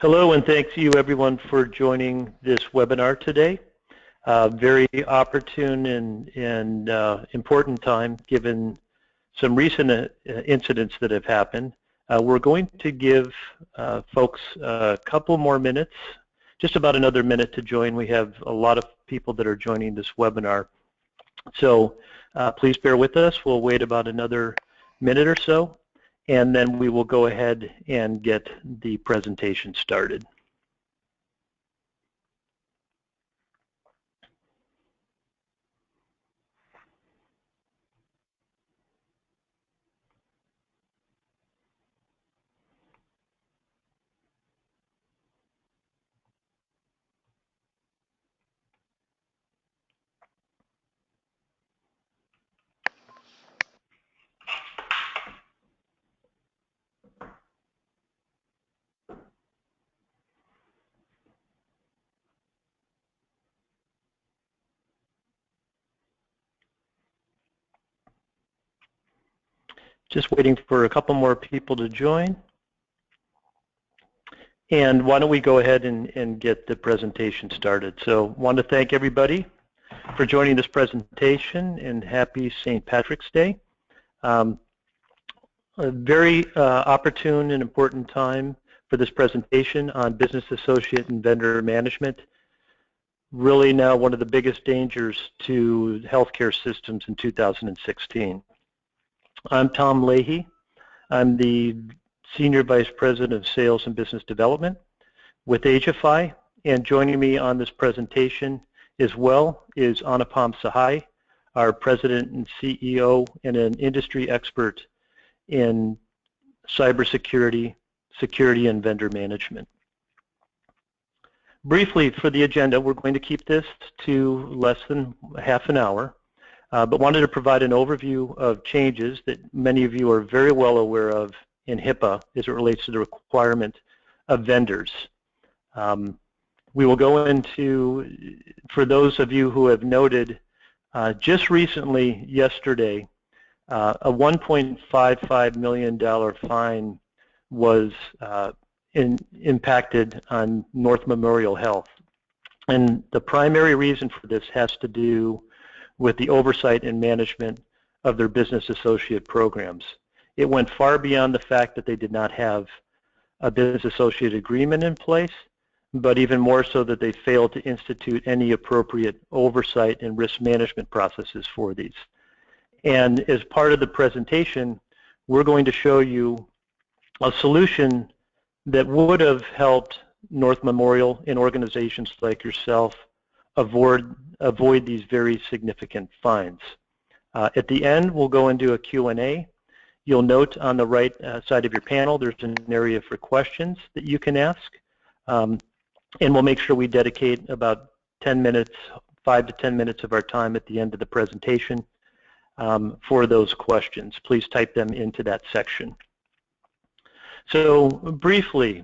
Hello, and thank you everyone for joining this webinar today. Very opportune and important time given some recent incidents that have happened. We're going to give folks a couple more minutes, just about another minute to join. We have a lot of people that are joining this webinar. So please bear with us. We'll wait about another minute or so, and then we will go ahead and get the presentation started. Just waiting for a couple more people to join. And why don't we go ahead and get the presentation started. So I want to thank everybody for joining this presentation, and happy St. Patrick's Day. A very opportune and important time for this presentation on business associate and vendor management. Really now one of the biggest dangers to healthcare systems in 2016. I'm Tom Leahy. I'm the Senior Vice President of Sales and Business Development with HIPAA, and joining me on this presentation as well is Anupam Sahai, our President and CEO and an industry expert in cybersecurity, security, and vendor management. Briefly, for the agenda, we're going to keep this to less than half an hour. But wanted to provide an overview of changes that many of you are very well aware of in HIPAA as it relates to the requirement of vendors. We will go into, for those of you who have noted, just recently, yesterday, a $1.55 million fine was impacted on North Memorial Health. And the primary reason for this has to do with the oversight and management of their business associate programs. It went far beyond the fact that they did not have a business associate agreement in place, but even more so that they failed to institute any appropriate oversight and risk management processes for these. And as part of the presentation, we're going to show you a solution that would have helped North Memorial and organizations like yourself avoid these very significant fines. At the end, we'll go into a Q&A. You'll note on the right side of your panel, there's an area for questions that you can ask. And we'll make sure we dedicate about 10 minutes, 5 to 10 minutes of our time at the end of the presentation for those questions. Please type them into that section. So briefly,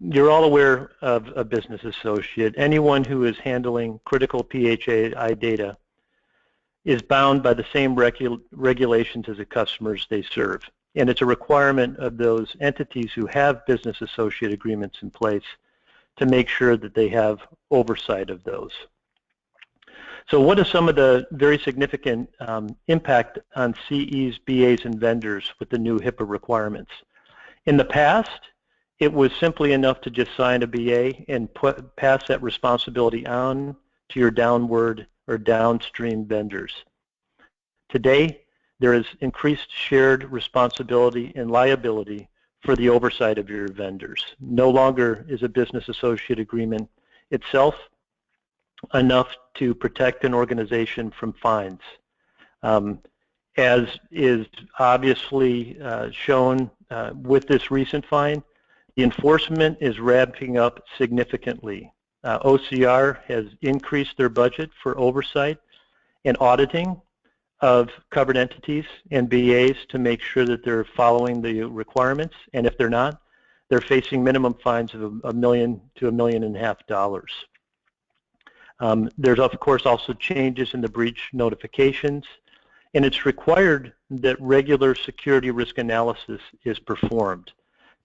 you're all aware of a business associate. Anyone who is handling critical PHI data is bound by the same regulations as the customers they serve. And it's a requirement of those entities who have business associate agreements in place to make sure that they have oversight of those. So what are some of the very significant impact on CEs, BAs, and vendors with the new HIPAA requirements? In the past, it was simply enough to just sign a BA and pass that responsibility on to your downward or downstream vendors. Today, there is increased shared responsibility and liability for the oversight of your vendors. No longer is a business associate agreement itself enough to protect an organization from fines. As is obviously shown with this recent fine, the enforcement is ramping up significantly. OCR has increased their budget for oversight and auditing of covered entities and BAs to make sure that they're following the requirements, and if they're not, they're facing minimum fines of $1 million to $1.5 million. There's of course also changes in the breach notifications, and it's required that regular security risk analysis is performed.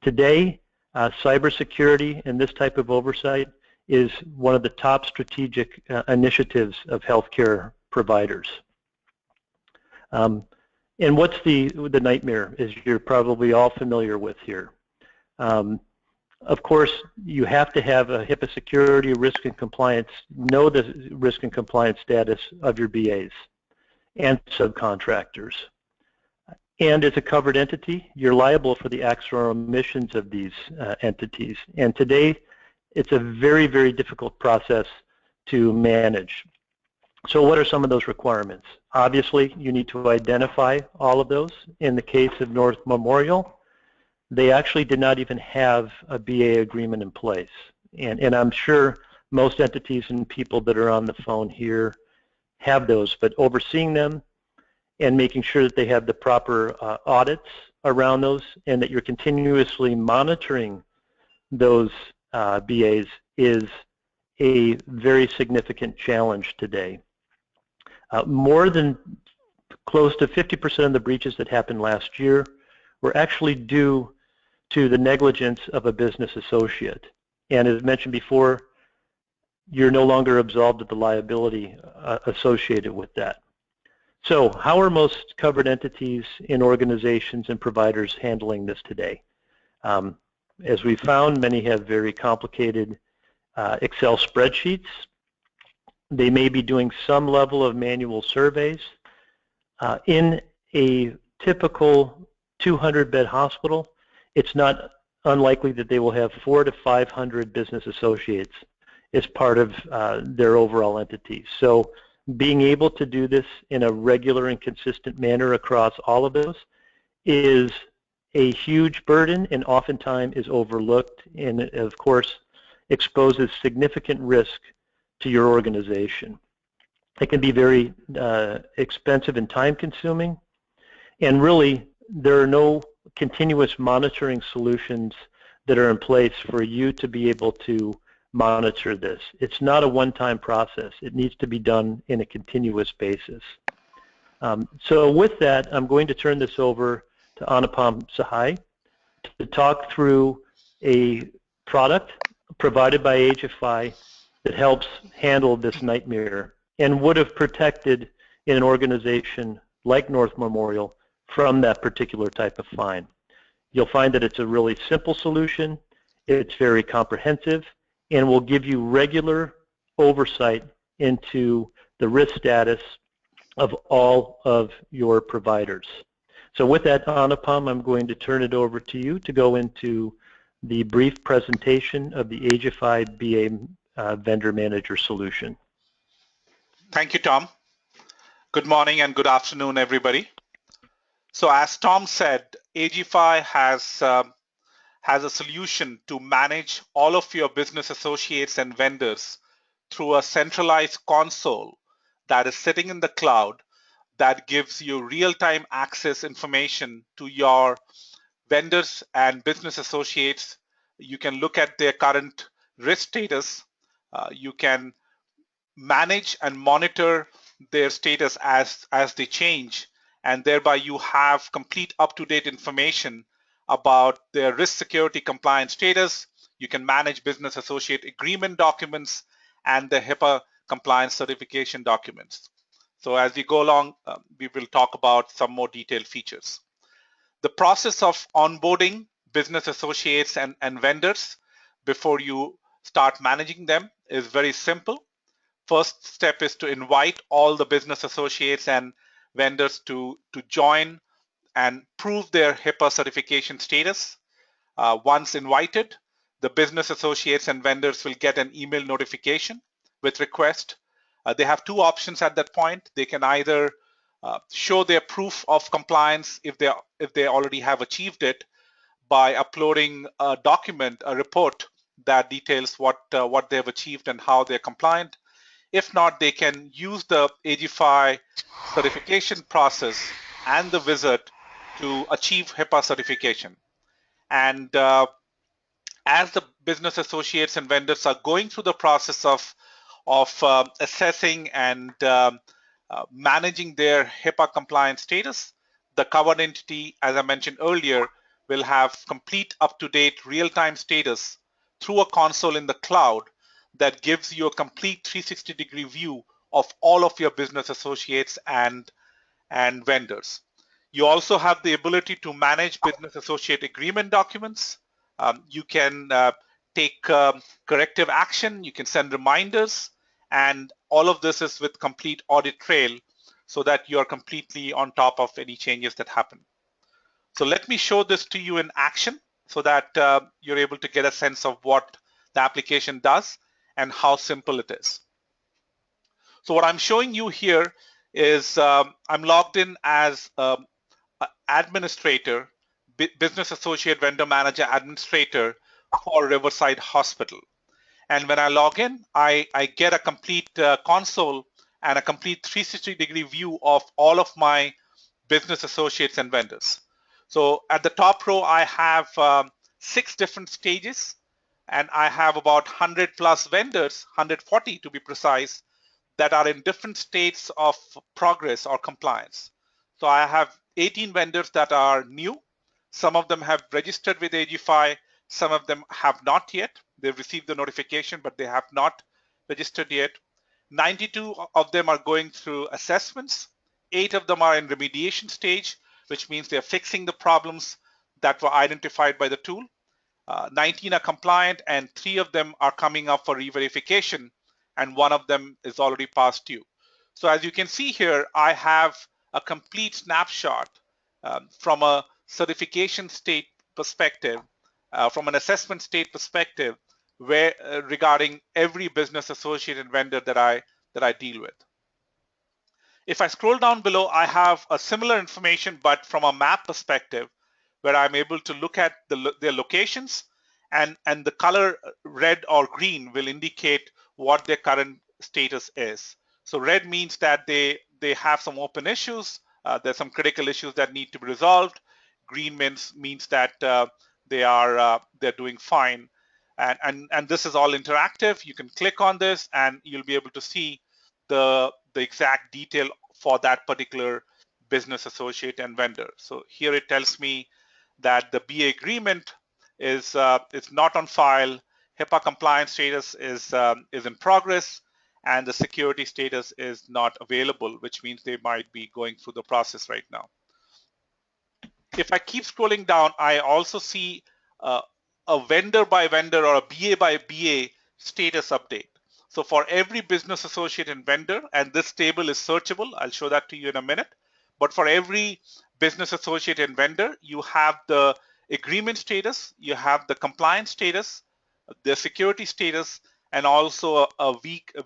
Today, Cybersecurity and this type of oversight is one of the top strategic initiatives of healthcare providers. And what's the nightmare, as you're probably all familiar with here. Of course, you have to have a HIPAA security, risk and compliance, know the risk and compliance status of your BAs and subcontractors. And as a covered entity, you're liable for the acts or omissions of these entities. And today, it's a very, very difficult process to manage. So what are some of those requirements? Obviously, you need to identify all of those. In the case of North Memorial, they actually did not even have a BA agreement in place. And I'm sure most entities and people that are on the phone here have those, but overseeing them and making sure that they have the proper audits around those and that you're continuously monitoring those BAs is a very significant challenge today. More than close to 50% of the breaches that happened last year were actually due to the negligence of a business associate. And as mentioned before, you're no longer absolved of the liability associated with that. So how are most covered entities in organizations and providers handling this today? As we found, many have very complicated Excel spreadsheets. They may be doing some level of manual surveys. In a typical 200-bed hospital, it's not unlikely that they will have 400 to 500 business associates as part of their overall entity. So being able to do this in a regular and consistent manner across all of those is a huge burden and oftentimes is overlooked and, of course, exposes significant risk to your organization. It can be very expensive and time-consuming, and really there are no continuous monitoring solutions that are in place for you to be able to monitor this. It's not a one-time process. It needs to be done in a continuous basis. So with that, I'm going to turn this over to Anupam Sahai to talk through a product provided by HFI that helps handle this nightmare and would have protected in an organization like North Memorial from that particular type of fine. You'll find that it's a really simple solution, it's very comprehensive, and will give you regular oversight into the risk status of all of your providers. So with that, Anupam, I'm going to turn it over to you to go into the brief presentation of the HFI BA Vendor Manager solution. Thank you, Tom. Good morning and good afternoon, everybody. So as Tom said, HFI has a solution to manage all of your business associates and vendors through a centralized console that is sitting in the cloud that gives you real-time access information to your vendors and business associates. You can look at their current risk status. You can manage and monitor their status as they change, and thereby you have complete up-to-date information about their risk security compliance status. You can manage business associate agreement documents and the HIPAA compliance certification documents. So as we go along, we will talk about some more detailed features. The process of onboarding business associates and vendors before you start managing them is very simple. First step is to invite all the business associates and vendors to join and prove their HIPAA certification status. Once invited, the business associates and vendors will get an email notification with request. They have two options at that point. They can either show their proof of compliance if they already have achieved it by uploading a document, a report that details what they have achieved and how they're compliant. If not, they can use the HFI certification process and the visit to achieve HIPAA certification. And as the business associates and vendors are going through the process of assessing and managing their HIPAA compliance status, the covered entity, as I mentioned earlier, will have complete up-to-date real-time status through a console in the cloud that gives you a complete 360-degree view of all of your business associates and vendors. You also have the ability to manage business associate agreement documents. You can take corrective action, you can send reminders, and all of this is with complete audit trail so that you're completely on top of any changes that happen. So let me show this to you in action so that you're able to get a sense of what the application does and how simple it is. So what I'm showing you here is I'm logged in as administrator, business associate, vendor manager, administrator for Riverside Hospital. And when I log in, I get a complete console and a complete 360-degree view of all of my business associates and vendors. So at the top row, I have 6 different stages, and I have about 100 plus vendors, 140 to be precise, that are in different states of progress or compliance. So I have 18 vendors that are new. Some of them have registered with AG-FI. Some of them have not yet. They've received the notification, but they have not registered yet. 92 of them are going through assessments. 8 of them are in remediation stage, which means they're fixing the problems that were identified by the tool. 19 are compliant, and 3 of them are coming up for re-verification, and 1 of them is already past due. So as you can see here, I have a complete snapshot from a certification state perspective, from an assessment state perspective, where regarding every business associate and vendor that I deal with. If I scroll down below, I have a similar information, but from a map perspective, where I'm able to look at their locations, and the color red or green will indicate what their current status is. So red means that they have some open issues. There's some critical issues that need to be resolved. Green means that they're doing fine. And this is all interactive. You can click on this and you'll be able to see the exact detail for that particular business associate and vendor. So here it tells me that the BA agreement is not on file, HIPAA compliance status is in progress, and the security status is not available, which means they might be going through the process right now. If I keep scrolling down, I also see a vendor by vendor or a BA by BA status update. So for every business associate and vendor, and this table is searchable, I'll show that to you in a minute. But for every business associate and vendor, you have the agreement status, you have the compliance status, the security status, and also a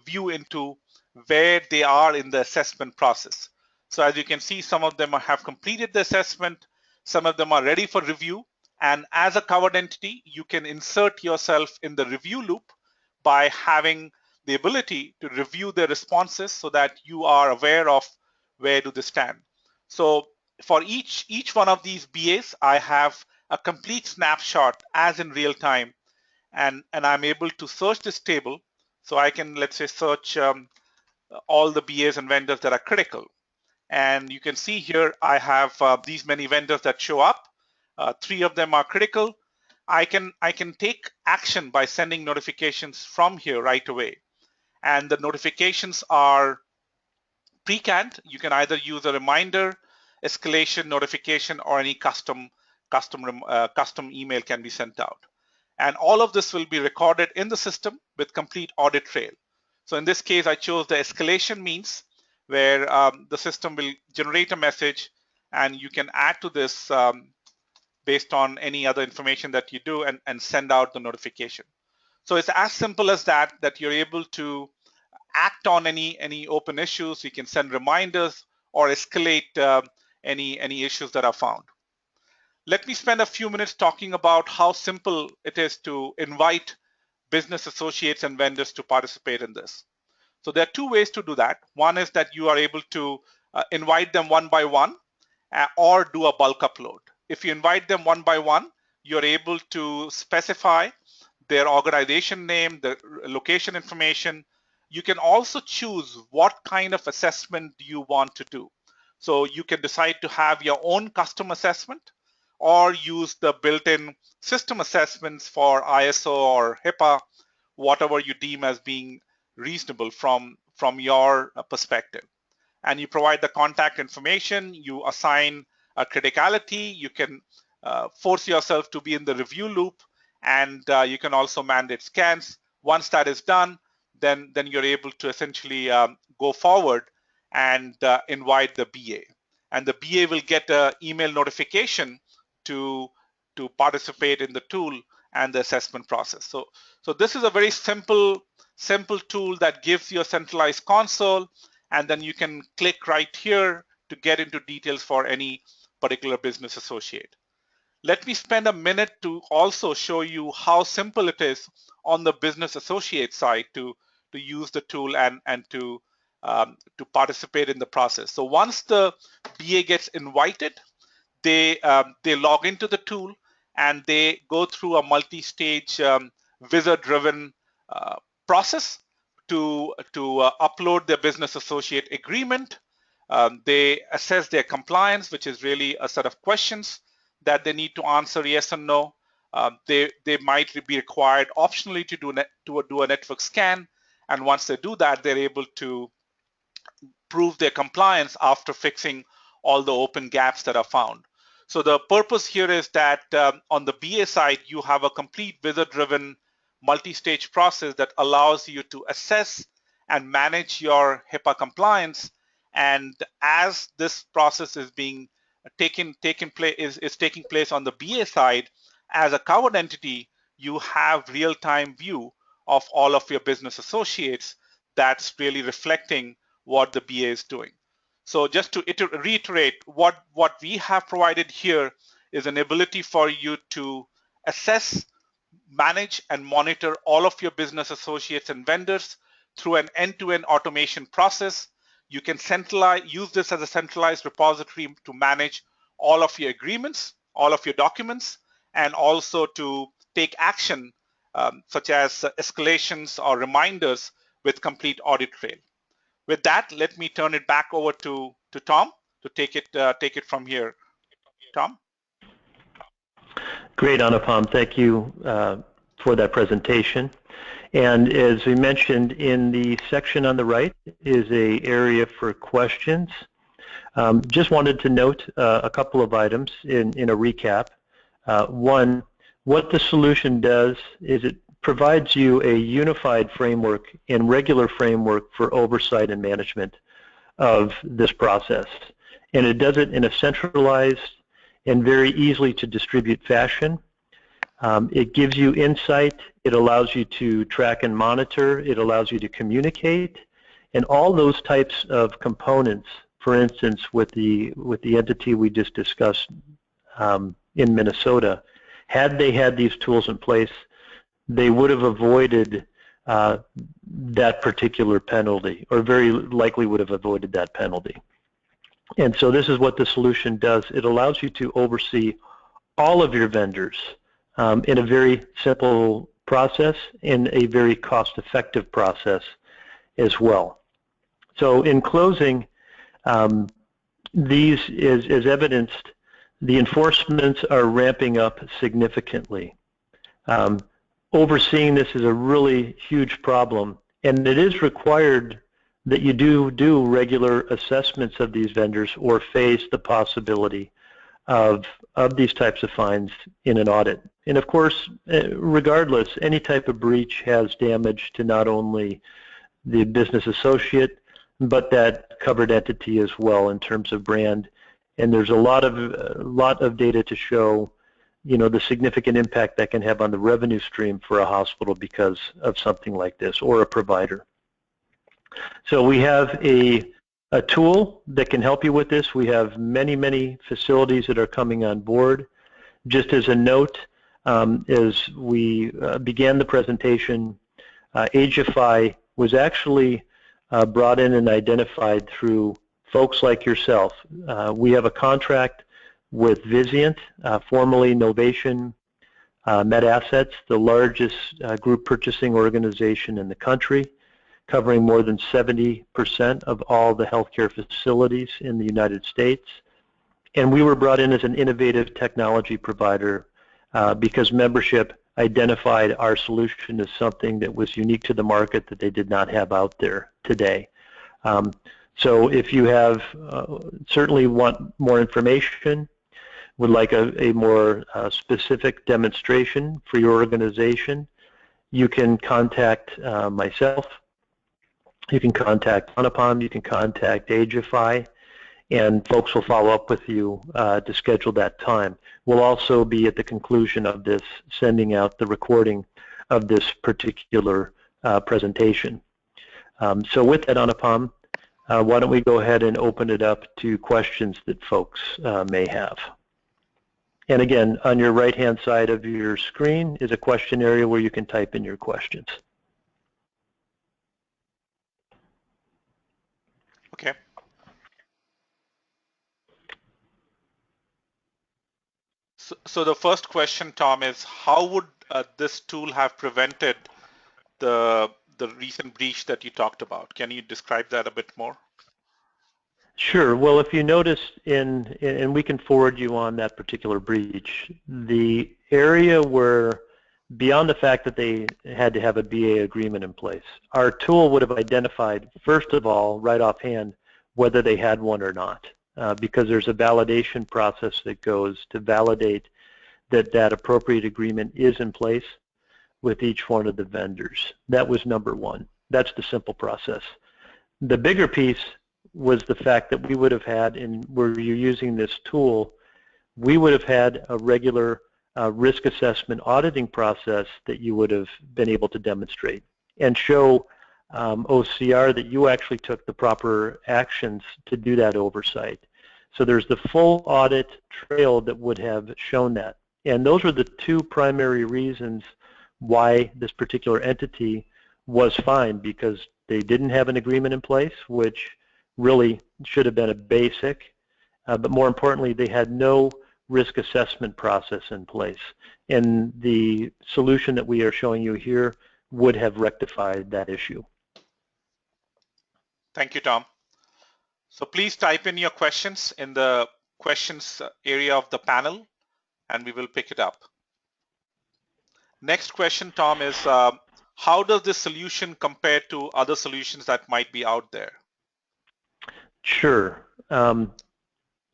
view into where they are in the assessment process. So as you can see, some of them have completed the assessment, some of them are ready for review, and as a covered entity, you can insert yourself in the review loop by having the ability to review their responses so that you are aware of where do they stand. So for each one of these BAs, I have a complete snapshot as in real time, and I'm able to search this table. So I can, let's say, search all the BAs and vendors that are critical. And you can see here, I have these many vendors that show up. 3 of them are critical. I can take action by sending notifications from here right away. And the notifications are pre-canned. You can either use a reminder, escalation, notification, or any custom email can be sent out. And all of this will be recorded in the system with complete audit trail. So in this case, I chose the escalation means, where the system will generate a message and you can add to this based on any other information that you do and send out the notification. So it's as simple as that you're able to act on any open issues. You can send reminders or escalate any issues that are found. Let me spend a few minutes talking about how simple it is to invite business associates and vendors to participate in this. So there are 2 ways to do that. One is that you are able to invite them one by one or do a bulk upload. If you invite them one by one, you're able to specify their organization name, the location information. You can also choose what kind of assessment you want to do. So you can decide to have your own custom assessment, or use the built-in system assessments for ISO or HIPAA, whatever you deem as being reasonable from your perspective. And you provide the contact information, you assign a criticality, you can force yourself to be in the review loop, and you can also mandate scans. Once that is done, then you're able to essentially go forward and invite the BA. And the BA will get an email notification to participate in the tool and the assessment process. So this is a very simple tool that gives you a centralized console, and then you can click right here to get into details for any particular business associate. Let me spend a minute to also show you how simple it is on the business associate side to use the tool and to participate in the process. So once the BA gets invited, they log into the tool and they go through a multi-stage wizard-driven process to upload their business associate agreement. They assess their compliance, which is really a set of questions that they need to answer yes or no. They might be required optionally to do a network scan, and once they do that, they're able to prove their compliance after fixing all the open gaps that are found. So the purpose here is that on the BA side, you have a complete wizard-driven multi-stage process that allows you to assess and manage your HIPAA compliance. And as this process is being taking place on the BA side, as a covered entity, you have real-time view of all of your business associates that's really reflecting what the BA is doing. So just to reiterate, what we have provided here is an ability for you to assess, manage, and monitor all of your business associates and vendors through an end-to-end automation process. You can use this as a centralized repository to manage all of your agreements, all of your documents, and also to take action such as escalations or reminders with complete audit trail. With that, let me turn it back over to Tom to take it from here. Tom? Great, Anupam. Thank you for that presentation. And as we mentioned, in the section on the right is an area for questions. Just wanted to note a couple of items in a recap. One, what the solution does is it provides you a unified framework and regular framework for oversight and management of this process. And it does it in a centralized and very easily to distribute fashion. It gives you insight, it allows you to track and monitor, it allows you to communicate, and all those types of components, for instance, with the entity we just discussed in Minnesota, had they had these tools in place, they would have avoided that particular penalty, or very likely would have avoided that penalty. And so this is what the solution does. It allows you to oversee all of your vendors in a very simple process, in a very cost-effective process as well. So in closing, these, as evidenced, the enforcements are ramping up significantly. Overseeing this is a really huge problem, and it is required that you do regular assessments of these vendors or face the possibility of these types of fines in an audit. And of course, regardless, any type of breach has damage to not only the business associate, but that covered entity as well in terms of brand. And there's a lot of data to show, you know, the significant impact that can have on the revenue stream for a hospital because of something like this, or a provider. So we have a tool that can help you with this. We have many facilities that are coming on board. Just as a note, as we began the presentation, HIPAA was actually brought in and identified through folks like yourself. We have a contract with Vizient, formerly Novation MedAssets, the largest group purchasing organization in the country, covering more than 70% of all the healthcare facilities in the United States. And we were brought in as an innovative technology provider because membership identified our solution as something that was unique to the market that they did not have out there today. So if you have certainly want more information, would like a more specific demonstration for your organization, you can contact myself, you can contact Anupam, you can contact HIPAA, and folks will follow up with you to schedule that time. We'll also be at the conclusion of this sending out the recording of this particular presentation. So with that, Anupam, why don't we go ahead and open it up to questions that folks may have. And again, on your right-hand side of your screen is a question area where you can type in your questions. Okay. So the first question, Tom, is how would this tool have prevented the recent breach that you talked about? Can you describe that a bit more? Sure. Well, if you notice and we can forward you on that particular breach, the area where, beyond the fact that they had to have a BA agreement in place, our tool would have identified, first of all, right offhand, whether they had one or not, because there's a validation process that goes to validate that that appropriate agreement is in place with each one of the vendors. That was number one. That's the simple process. The bigger piece was the fact that we would have had, and where you're using this tool, we would have had a regular risk assessment auditing process that you would have been able to demonstrate and show OCR that you actually took the proper actions to do that oversight. So there's the full audit trail that would have shown that. And those were the two primary reasons why this particular entity was fined, because they didn't have an agreement in place, which really should have been a basic, but more importantly, they had no risk assessment process in place. And the solution that we are showing you here would have rectified that issue. Thank you, Tom. So please type in your questions in the questions area of the panel, and we will pick it up. Next question, Tom, is how does this solution compare to other solutions that might be out there? Sure.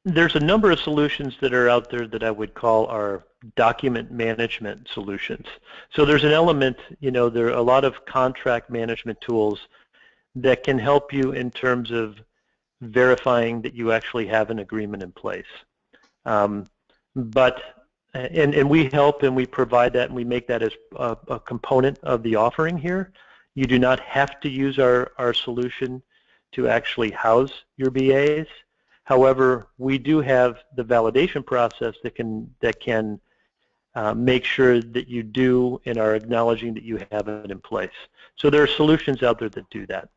There's a number of solutions that are out there that I would call our document management solutions. So there's an element, there are a lot of contract management tools that can help you in terms of verifying that you actually have an agreement in place. And we help and we provide that and we make that as a component of the offering here. You do not have to use our solution to actually house your BAs. However, we do have the validation process that can make sure that you do and are acknowledging that you have it in place. So there are solutions out there that do that.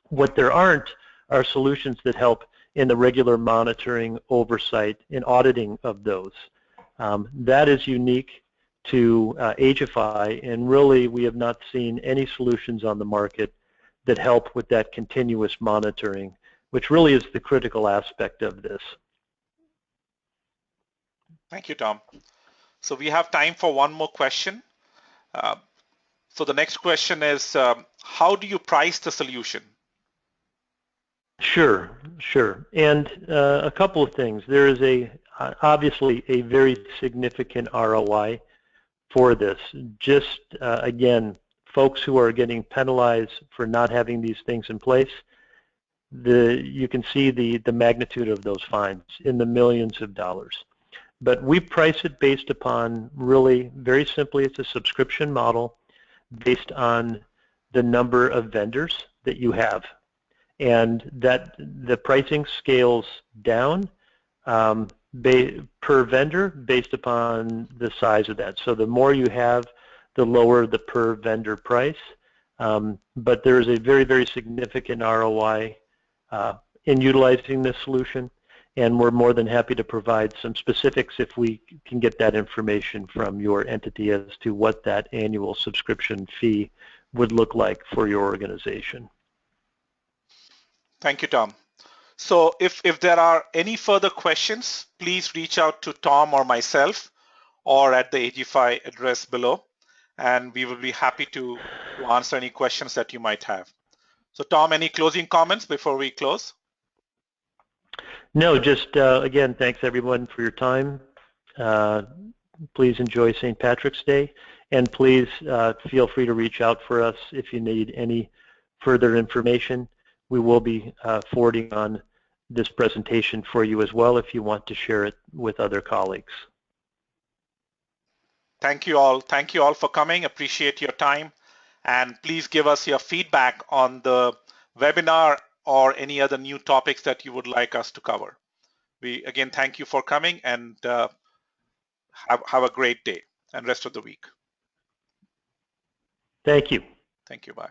What there aren't are solutions that help in the regular monitoring, oversight, and auditing of those. That is unique to HIPAA, and really we have not seen any solutions on the market that help with that continuous monitoring, which really is the critical aspect of this. Thank you, Tom. So we have time for one more question. So the next question is, how do you price the solution? Sure. And a couple of things. There is obviously a very significant ROI for this. Just, again, folks who are getting penalized for not having these things in place, you can see the magnitude of those fines in the millions of dollars. But we price it based upon, really, very simply, it's a subscription model based on the number of vendors that you have. And that the pricing scales down per vendor based upon the size of that. So the more you have, the lower the per vendor price. But there is a very, very significant ROI in utilizing this solution, and we're more than happy to provide some specifics if we can get that information from your entity as to what that annual subscription fee would look like for your organization. Thank you, Tom. So if there are any further questions, please reach out to Tom or myself or at the AGFI address below, and we will be happy to answer any questions that you might have. So Tom, any closing comments before we close? No, just again, thanks everyone for your time. Please enjoy St. Patrick's Day, and please feel free to reach out for us if you need any further information. We will be forwarding on this presentation for you as well if you want to share it with other colleagues. Thank you all. Thank you all for coming. Appreciate your time. And please give us your feedback on the webinar or any other new topics that you would like us to cover. We again thank you for coming, and have a great day and rest of the week. Thank you. Thank you. Bye.